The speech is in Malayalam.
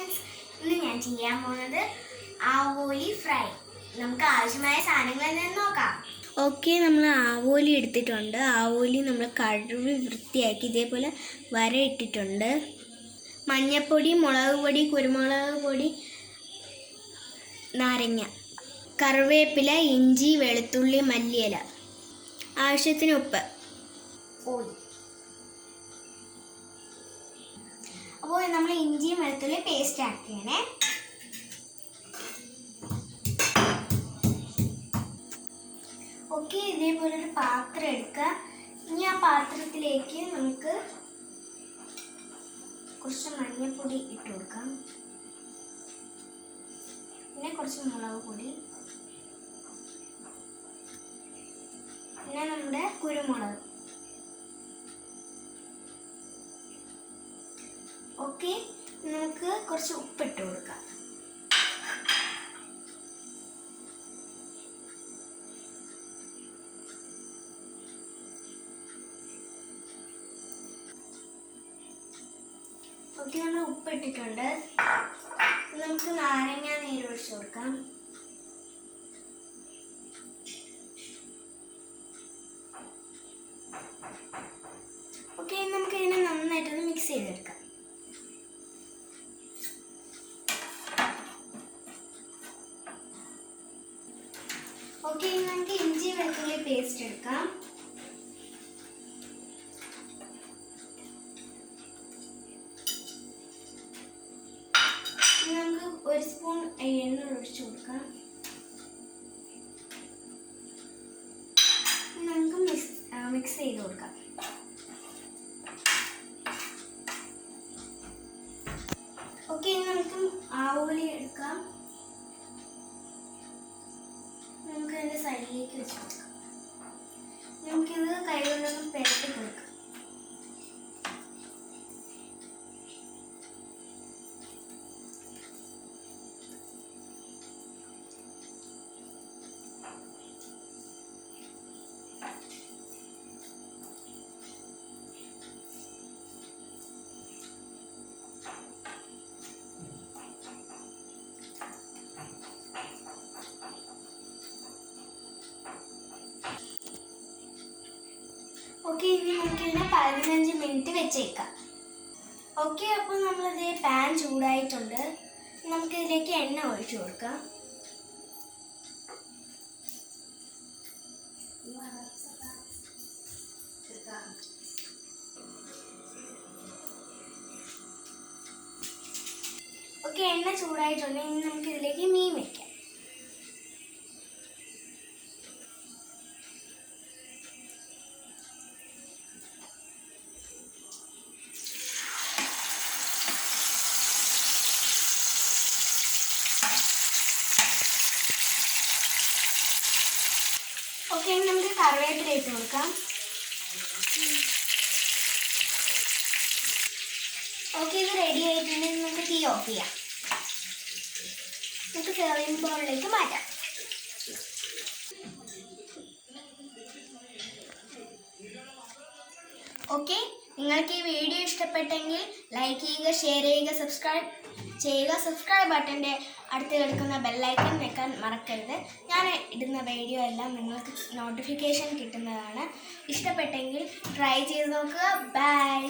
ഫ്രണ്ട്സ്, ഇന്ന് ഞാൻ ചെയ്യാൻ പോകുന്നത് ആവോലി ഫ്രൈ. നമുക്ക് ആവശ്യമായ സാധനങ്ങൾ എന്തെന്ന് നോക്കാം. ഓക്കെ, നമ്മൾ ആവോലി എടുത്തിട്ടുണ്ട്. ആവോലി നമ്മൾ കഴുകി വൃത്തിയാക്കി ഇതേപോലെ വര ഇട്ടിട്ടുണ്ട്. മഞ്ഞൾപ്പൊടി, മുളക് പൊടി, കുരുമുളക് പൊടി, നാരങ്ങ, കറിവേപ്പില, ഇഞ്ചി, വെളുത്തുള്ളി, മല്ലിയില, ആവശ്യത്തിന് ഉപ്പ്, ഓയിൽ. അപ്പോൾ നമ്മൾ ഇഞ്ചിയും വെളുത്തുള്ളി പേസ്റ്റ് ആക്കിയാണേ. ഓക്കെ, ഇതേപോലെ ഒരു പാത്രം എടുക്കുക. ഇനി ആ പാത്രത്തിലേക്ക് നമുക്ക് കുറച്ച് മഞ്ഞൾപ്പൊടി ഇട്ട് കൊടുക്കാം. പിന്നെ കുറച്ച് മുളക് പൊടി, പിന്നെ നമ്മുടെ കുരുമുളക്. ഓക്കെ, നമുക്ക് കുറച്ച് ഉപ്പിട്ട് കൊടുക്കാം. ഓക്കെ, നമ്മൾ ഉപ്പിട്ടിട്ടുണ്ട്. നമുക്ക് നാരങ്ങ നീര് ഒഴിച്ചു കൊടുക്കാം. ഓക്കെ, നമുക്ക് ഇതിനെ നന്നായിട്ടൊന്ന് മിക്സ് ചെയ്തെടുക്കാം. ഓക്കെ, നമുക്ക് ഇഞ്ചി വെളുത്തുള്ളി പേസ്റ്റ് എടുക്കാം. നമുക്ക് ഒരു സ്പൂൺ എണ്ണ ഒഴിച്ചു കൊടുക്കാം. നമുക്ക് മിക്സ് ചെയ്ത് കൊടുക്കാം. ഓക്കെ, നമുക്ക് ആവോലി എടുക്കാം. നമുക്ക് അതിൻ്റെ സൈഡിലേക്ക് വെച്ച് കൊടുക്കാം. നമുക്കിത് കൈ കൊണ്ടൊന്ന് പെരട്ടി കൊടുക്കാം. ഓക്കെ, ഇനി നമുക്കിതിനെ 15 മിനിറ്റ് വെച്ചേക്കാം. ഓക്കെ, അപ്പോൾ നമ്മളിത് പാൻ ചൂടായിട്ടുണ്ട്. നമുക്കിതിലേക്ക് എണ്ണ ഒഴിച്ചു കൊടുക്കാം. ഓക്കെ, എണ്ണ ചൂടായിട്ടുണ്ട്. ഇനി നമുക്കിതിലേക്ക് മീൻ വയ്ക്കാം. ഓക്കെ, നമുക്ക് കറിവേപ്പില ഇട്ട് കൊടുക്കാം. ഓക്കെ, ഇത് റെഡി ആയിട്ടുണ്ടെങ്കിൽ നമുക്ക് തീ ഓഫ് ചെയ്യാം. നമുക്ക് സെർവിംഗ് ബൗളിലേക്ക് മാറ്റാം. ഓക്കെ, നിങ്ങൾക്ക് ഈ വീഡിയോ ഇഷ്ടപ്പെട്ടെങ്കിൽ ലൈക്ക് ചെയ്യുക, ഷെയർ ചെയ്യുക, സബ്സ്ക്രൈബ് ചെയ്യുക. സബ്സ്ക്രൈബ് ബട്ടൻ്റെ അടുത്ത് കിടക്കുന്ന ബെല്ലൈക്കൺ വെക്കാൻ മറക്കരുത്. ഞാൻ ഇടുന്ന വീഡിയോ എല്ലാം നിങ്ങൾക്ക് നോട്ടിഫിക്കേഷൻ കിട്ടുന്നതാണ്. ഇഷ്ടപ്പെട്ടെങ്കിൽ ട്രൈ ചെയ്ത് നോക്കുക. ബൈ.